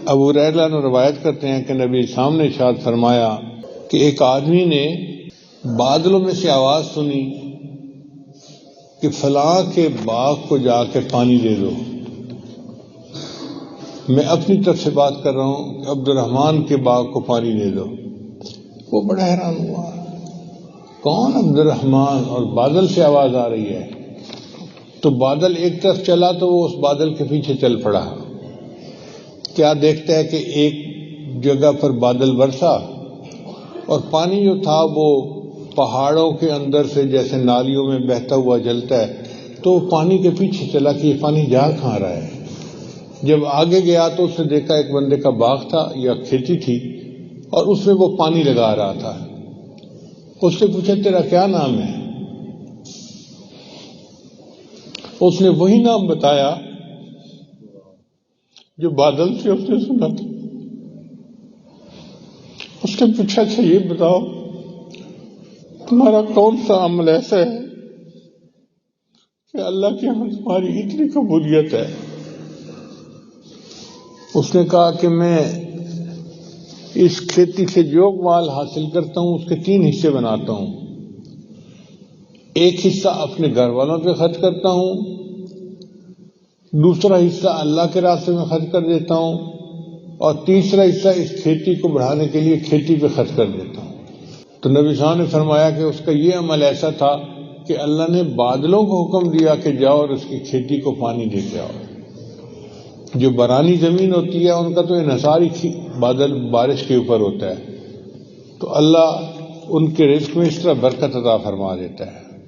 ابو ہریرہ نے روایت کرتے ہیں کہ نبی اسلام نے ارشاد فرمایا کہ ایک آدمی نے بادلوں میں سے آواز سنی کہ فلاں کے باغ کو جا کے پانی دے دو. میں اپنی طرف سے بات کر رہا ہوں کہ عبد الرحمن کے باغ کو پانی دے دو. وہ بڑا حیران ہوا، کون عبد الرحمن، اور بادل سے آواز آ رہی ہے. تو بادل ایک طرف چلا تو وہ اس بادل کے پیچھے چل پڑا. کیا دیکھتا ہے کہ ایک جگہ پر بادل برسا اور پانی جو تھا وہ پہاڑوں کے اندر سے جیسے نالیوں میں بہتا ہوا جلتا ہے، تو پانی کے پیچھے چلا کہ یہ پانی جا کہاں رہا ہے. جب آگے گیا تو اس نے دیکھا ایک بندے کا باغ تھا یا کھیتی تھی اور اس میں وہ پانی لگا رہا تھا. اس سے پوچھا تیرا کیا نام ہے؟ اس نے وہی نام بتایا جو بادل سے اس نے سنا تھا. اس نے پوچھا اچھا یہ بتاؤ تمہارا کون سا عمل ایسا ہے کہ اللہ کے یہاں تمہاری اتنی قبولیت ہے؟ اس نے کہا کہ میں اس کھیتی سے جو مال حاصل کرتا ہوں اس کے 3 حصے بناتا ہوں. ایک حصہ اپنے گھر والوں پہ خرچ کرتا ہوں، دوسرا حصہ اللہ کے راستے میں خرچ کر دیتا ہوں، اور تیسرا حصہ اس کھیتی کو بڑھانے کے لیے کھیتی پہ خرچ کر دیتا ہوں. تو نبی صاحب نے فرمایا کہ اس کا یہ عمل ایسا تھا کہ اللہ نے بادلوں کو حکم دیا کہ جاؤ اور اس کی کھیتی کو پانی دے کے آؤ. جو برانی زمین ہوتی ہے ان کا تو انحصار ہی بادل بارش کے اوپر ہوتا ہے، تو اللہ ان کے رزق میں اس طرح برکت عطا فرما دیتا ہے.